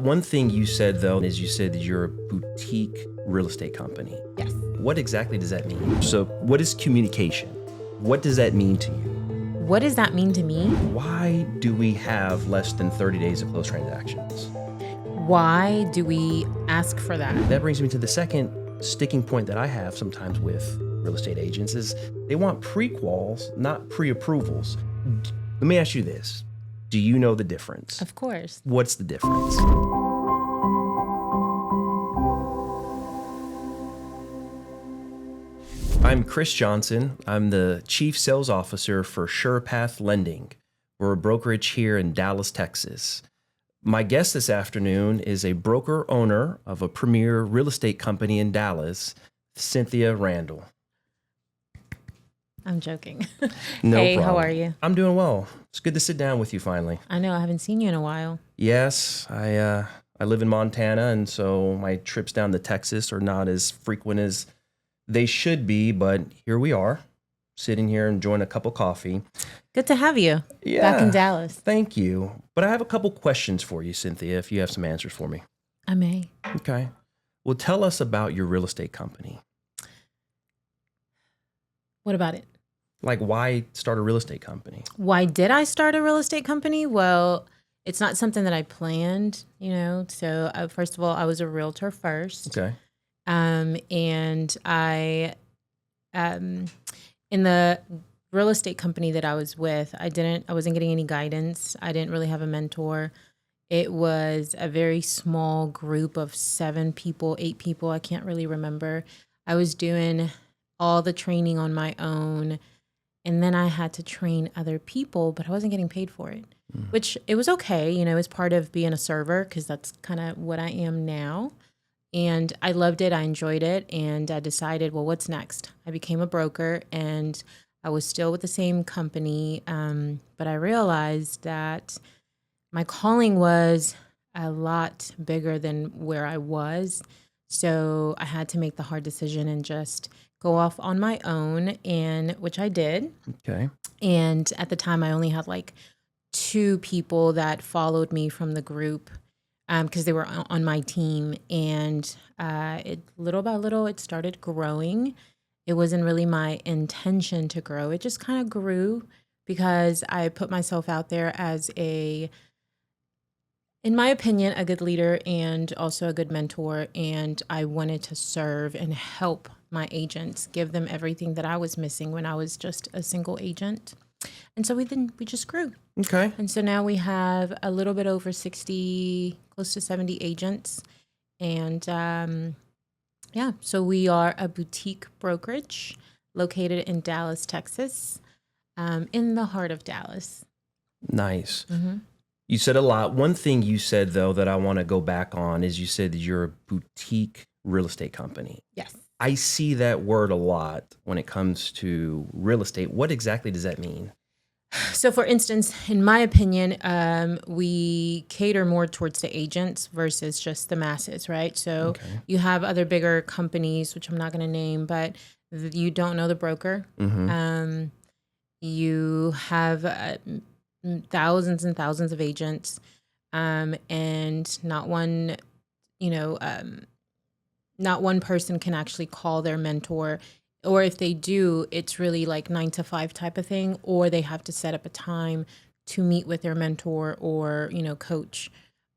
One thing you said, though, is you said that you're a boutique real estate company. Yes. What exactly does that mean? So what is communication? What does that mean to you? What does that mean to me? Why do we have less than 30 days of closed transactions? Why do we ask for that? That brings me to the second sticking point that I have sometimes with real estate agents is they want pre-quals, not pre-approvals. Let me ask you this. Do you know the difference? Of course. What's the difference? I'm Chris Jonhson. I'm the Chief Sales Officer for SurePath Lending. We're a brokerage here in Dallas, Texas. My guest this afternoon is a broker owner of a premier real estate company in Dallas, Cynthia Randle. I'm joking. No Hey, problem. how are you? I'm doing well. It's good to sit down with you finally. I know I haven't seen you in a while. Yes, I live in Montana, and so my trips down to Texas are not as frequent as they should be, but here we are, sitting here enjoying a cup of coffee. Good to have you back in Dallas. Thank you. But I have a couple questions for you, Cynthia, if you have some answers for me. I may. Okay. Well, tell us about your real estate company. What about it? Like, why start a real estate company? Why did I start a real estate company? Well, it's not something that I planned, So first of all, I was a realtor first. Okay. And I, in the real estate company that I was with, I wasn't getting any guidance. I didn't really have a mentor. It was a very small group of 7 people, 8 people. I can't really remember. I was doing all the training on my own. And then I had to train other people, but I wasn't getting paid for it, which it was okay. It's part of being a server because that's kind of what I am now. And I loved it. I enjoyed it. And I decided, well, what's next? I became a broker and I was still with the same company. But I realized that my calling was a lot bigger than where I was. So I had to make the hard decision and just go off on my own, and which I did. Okay. And at the time, I only had like 2 people that followed me from the group because they were on my team. And little by little, it started growing. It wasn't really my intention to grow. It just kind of grew because I put myself out there as in my opinion, a good leader and also a good mentor. And I wanted to serve and help my agents, give them everything that I was missing when I was just a single agent. And so we just grew. Okay. And so now we have a little bit over 60, close to 70 agents. And so we are a boutique brokerage located in Dallas, Texas, in the heart of Dallas. Nice. Mm-hmm. You said a lot. One thing you said, though, that I want to go back on is you said that you're a boutique real estate company. Yes. I see that word a lot when it comes to real estate. What exactly does that mean? So for instance, in my opinion, we cater more towards the agents versus just the masses, right? So You have other bigger companies, which I'm not going to name, but you don't know the broker. Mm-hmm. You have thousands and thousands of agents, and not one person can actually call their mentor, or if they do, it's really like 9 to 5 type of thing, or they have to set up a time to meet with their mentor or, coach.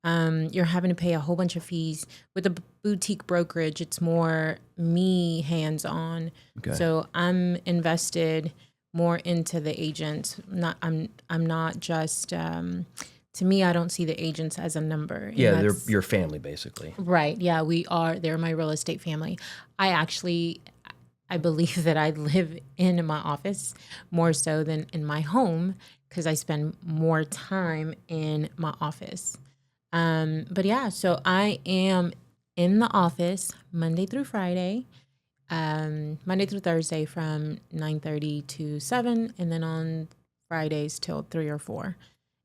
You're having to pay a whole bunch of fees. With a boutique brokerage, it's more me hands-on. Okay. So I'm invested more into the agents. I'm not just, to me, I don't see the agents as a number. Yeah, they're your family, basically. Right. Yeah, they're my real estate family. I believe that I live in my office more so than in my home because I spend more time in my office. But yeah, so I am in the office Monday through Friday, Monday through Thursday from 9:30 to 7, and then on Fridays till 3 or 4.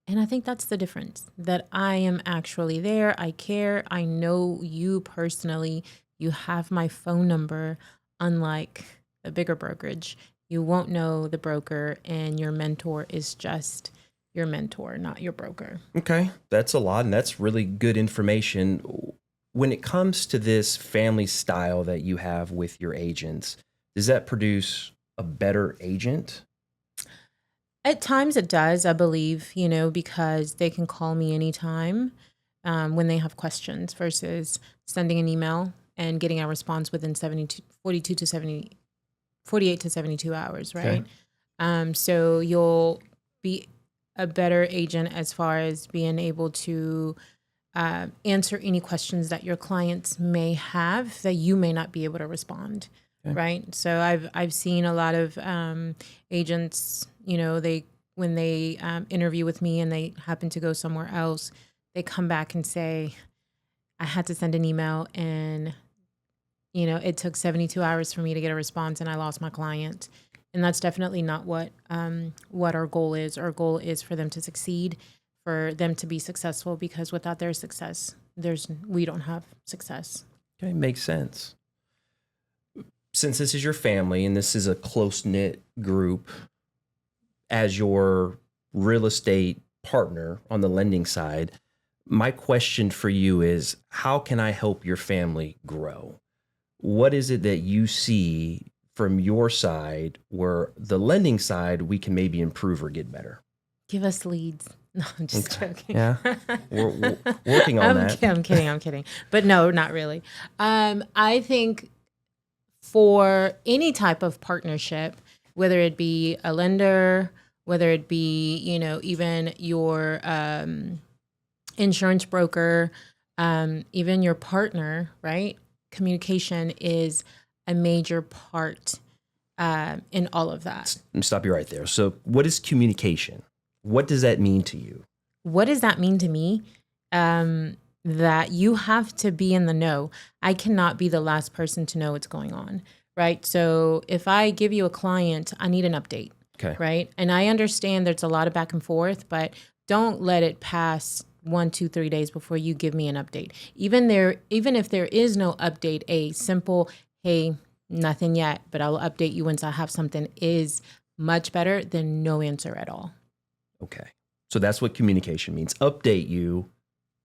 And I think that's the difference, that I am actually there. I care. I know you personally. You have my phone number, unlike a bigger brokerage. You won't know the broker, and your mentor is just your mentor, not your broker. Okay, that's a lot, and that's really good information. When it comes to this family style that you have with your agents, does that produce a better agent? At times it does, I believe, because they can call me anytime when they have questions versus sending an email and getting a response within 48 to 72 hours, right? Okay. So you'll be a better agent as far as being able to answer any questions that your clients may have that you may not be able to respond. Okay. Right. So I've seen a lot of agents, when they interview with me and they happen to go somewhere else, they come back and say, I had to send an email and, it took 72 hours for me to get a response and I lost my client. And that's definitely not what our goal is. Our goal is for them to succeed, for them to be successful, because without their success, we don't have success. Okay, makes sense. Since this is your family and this is a close-knit group, as your real estate partner on the lending side, my question for you is, how can I help your family grow? What is it that you see from your side where the lending side we can maybe improve or get better? Give us leads. No, I'm just joking. Yeah, we're working on that. I'm kidding. But no, not really. I think for any type of partnership, whether it be a lender, whether it be, even your insurance broker, even your partner, right? Communication is a major part in all of that. Let me stop you right there. So what is communication? What does that mean to you? What does that mean to me? That you have to be in the know. I cannot be the last person to know what's going on, right? So if I give you a client, I need an update, Okay. right? And I understand there's a lot of back and forth, but don't let it pass 1, 2, 3 days before you give me an update. Even if there is no update, a simple, hey, nothing yet, but I'll update you once I have something, is much better than no answer at all. Okay. So that's what communication means. Update you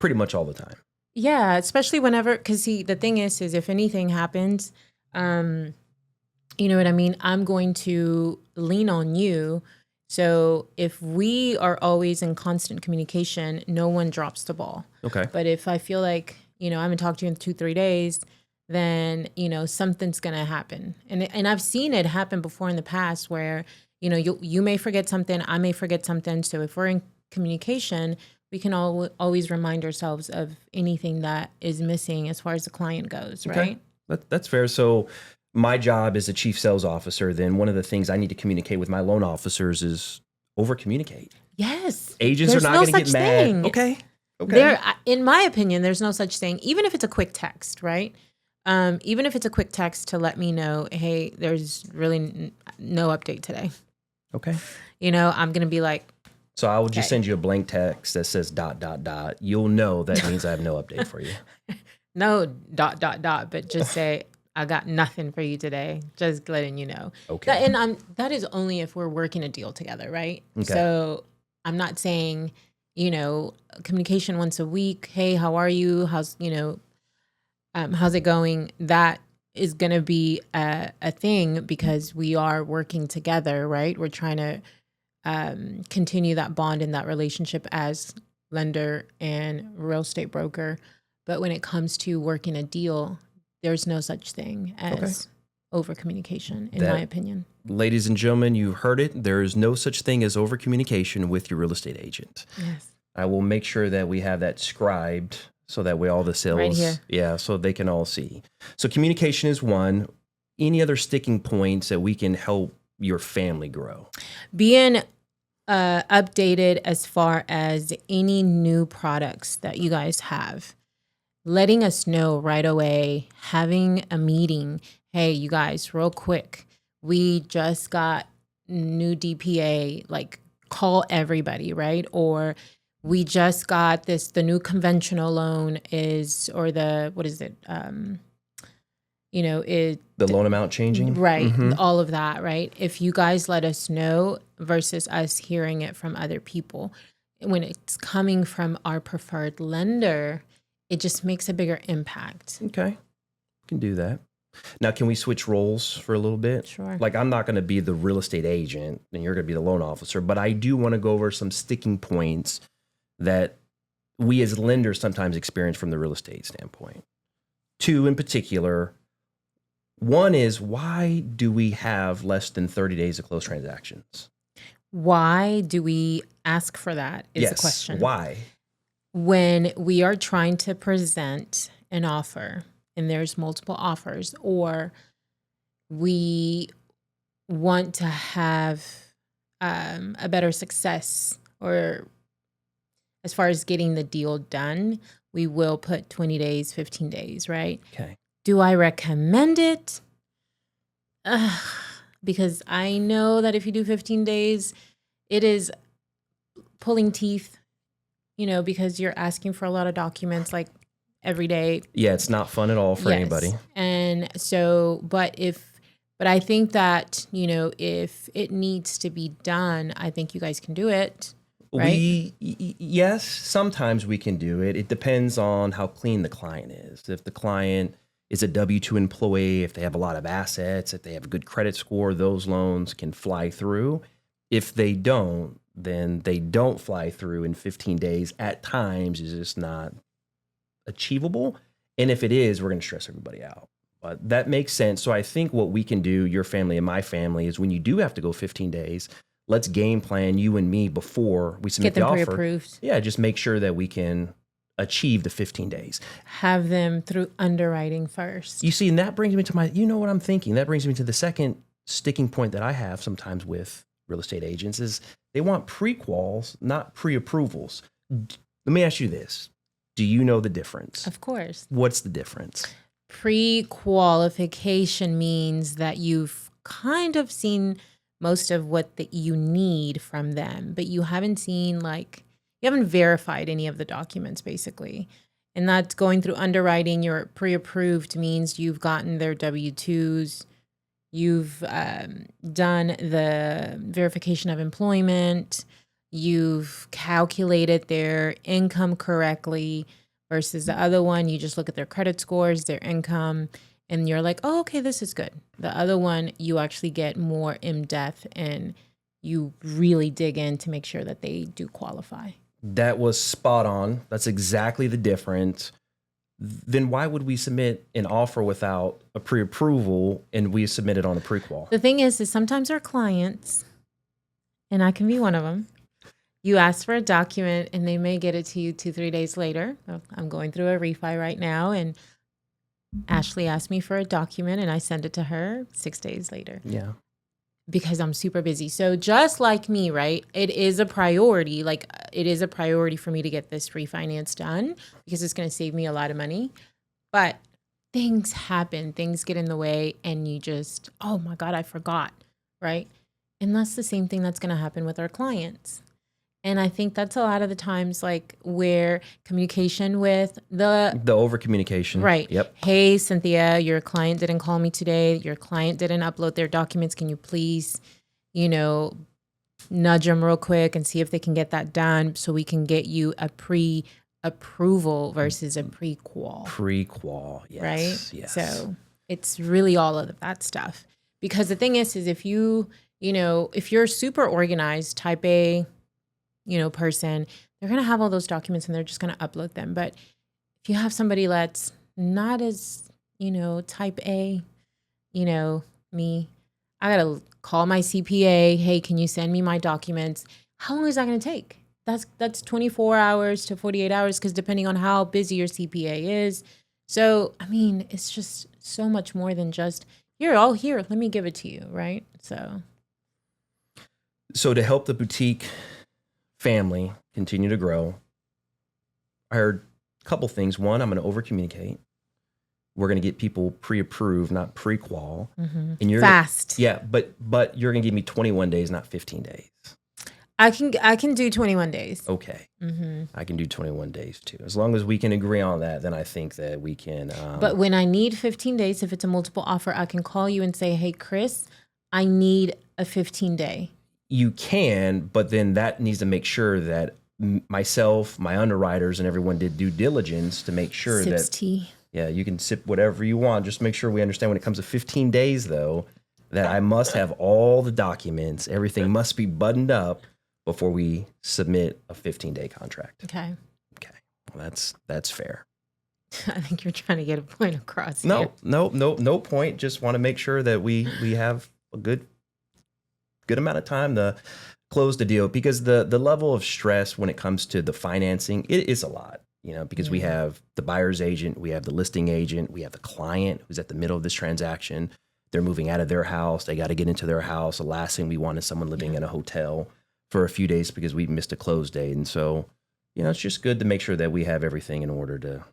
pretty much all the time. Yeah, especially whenever, because see, the thing is if anything happens, you know what I mean? I'm going to lean on you. So if we are always in constant communication, no one drops the ball. Okay. But if I feel like, I haven't talked to you in 2-3 days, then, something's going to happen. And I've seen it happen before in the past where, you may forget something, I may forget something. So if we're in communication, we can always remind ourselves of anything that is missing as far as the client goes, right? Okay. That's fair. So my job as a chief sales officer, then one of the things I need to communicate with my loan officers is over communicate. Yes. Agents There's are not no going to get such mad. thing. Okay. In my opinion, there's no such thing, even if it's a quick text, right? Even if it's a quick text to let me know, hey, there's really no update today. Okay. I'm going to be like, so I will just okay. send you a blank text that says ... You'll know that means I have no update for you. No ... But just say, I got nothing for you today. Just letting you know. Okay. That is only if we're working a deal together, right? Okay. So I'm not saying, communication once a week. Hey, how are you? How's it going? That is going to be a thing because we are working together, right? We're trying to continue that bond in that relationship as lender and real estate broker. But when it comes to working a deal, there's no such thing as over communication, in my opinion. Ladies and gentlemen, you heard it. There is no such thing as over communication with your real estate agent. Yes. I will make sure that we have that scribed so that way all the sales, right here. Yeah, so they can all see. So communication is one. Any other sticking points that we can help your family grow? Being updated as far as any new products that you guys have. Letting us know right away, having a meeting. Hey, you guys, real quick, we just got new DPA, like call everybody, right? Or we just got the new conventional loan is, or what is it? the loan amount changing. Right. All of that, right? If you guys let us know versus us hearing it from other people, when it's coming from our preferred lender, it just makes a bigger impact. Okay. Can do that. Now, can we switch roles for a little bit? Sure. Like, I'm not going to be the real estate agent and you're going to be the loan officer, but I do want to go over some sticking points that we as lenders sometimes experience from the real estate standpoint. Two in particular. One is, why do we have less than 30 days to close transactions? Why do we ask for that is the question. Why? When we are trying to present an offer and there's multiple offers, or we want to have a better success, or as far as getting the deal done, we will put 20 days, 15 days, right? Okay. Do I recommend it? Because I know that if you do 15 days, it is pulling teeth, because you're asking for a lot of documents like every day. Yeah, it's not fun at all for anybody. And so, but I think that, if it needs to be done, I think you guys can do it. Right? Yes, sometimes we can do it. It depends on how clean the client is. If the client is a W-2 employee, if they have a lot of assets, if they have a good credit score, those loans can fly through. If they don't, then they don't fly through in 15 days. At times, it's just not achievable. And if it is, we're going to stress everybody out. But that makes sense. So I think what we can do, your family and my family, is when you do have to go 15 days, let's game plan, you and me, before we submit the offer. Get them pre-approved. Yeah, just make sure that we can achieve the 15 days. Have them through underwriting first. You see, and that brings me to what I'm thinking. That brings me to the second sticking point that I have sometimes with real estate agents is they want pre-quals, not pre-approvals. Let me ask you this. Do you know the difference? Of course. What's the difference? Pre-qualification means that you've kind of seen most of what you need from them, but you haven't seen, you haven't verified any of the documents, basically. And that's going through underwriting. You're pre-approved means you've gotten their W-2s. You've done the verification of employment. You've calculated their income correctly, versus the other one, you just look at their credit scores, their income, and you're like, oh, okay, this is good. The other one, you actually get more in-depth and you really dig in to make sure that they do qualify. That was spot on. That's exactly the difference. Then why would we submit an offer without a pre-approval and we submit it on a pre-qual? The thing is sometimes our clients, and I can be one of them, you ask for a document and they may get it to you 2-3 days later. I'm going through a refi right now, and Ashley asked me for a document and I send it to her 6 days later. Yeah. Because I'm super busy. So just like me, right? It is a priority. It is a priority for me to get this refinance done because it's going to save me a lot of money. But things happen, things get in the way, and you just, oh my God, I forgot, right? And that's the same thing that's going to happen with our clients. And I think that's a lot of the times where communication with the over communication. Right. Yep. Hey, Cynthia, your client didn't call me today. Your client didn't upload their documents. Can you please, nudge them real quick and see if they can get that done so we can get you a pre-approval versus a pre-qual. Pre-qual, yes. Right? Yes. So it's really all of that stuff. Because the thing is if if you're super organized, type A, person, they're going to have all those documents and they're just going to upload them. But if you have somebody that's not as, type A, me, I got to call my CPA. Hey, can you send me my documents? How long is that going to take? That's 24 hours to 48 hours because depending on how busy your CPA is. So, it's just so much more than just, here, let me give it to you, right? So to help the boutique family continue to grow, I heard a couple things. One, I'm going to over communicate. We're going to get people pre-approved, not pre-qual. Mm-hmm. And you're fast. But you're going to give me 21 days, not 15 days. I can do 21 days. Okay. I can do 21 days too. As long as we can agree on that, then I think that we can. But when I need 15 days, if it's a multiple offer, I can call you and say, hey, Chris, I need a 15-day. You can, but then that needs to make sure that myself, my underwriters, and everyone did due diligence to make sure Sips that. tea. Yeah, you can sip whatever you want. Just make sure we understand when it comes to 15 days, though, that I must have all the documents. Everything must be buttoned up before we submit a 15-day contract. Okay. Okay. Well, that's fair. I think you're trying to get a point across No, here. no point. Just want to make sure that we have a good amount of time to close the deal, because the level of stress when it comes to the financing, it is a lot, because we have the buyer's agent, we have the listing agent, we have the client who's at the middle of this transaction. They're moving out of their house. They got to get into their house. The last thing we want is someone living in a hotel for a few days because we missed a close date. And so, it's just good to make sure that we have everything in order to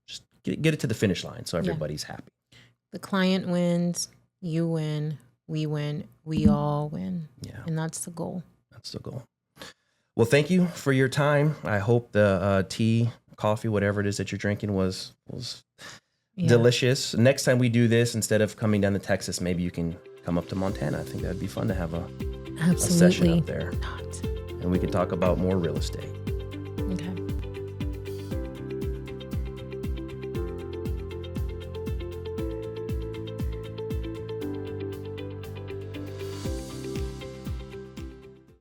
just get it to the finish line so everybody's happy. The client wins, you win, we win, we all win. Yeah. And that's the goal. That's the goal. Well, thank you for your time. I hope the tea, coffee, whatever it is that you're drinking was delicious. Next time we do this, instead of coming down to Texas, maybe you can come up to Montana. I think that'd be fun to have a session up there. And we can talk about more real estate. Okay.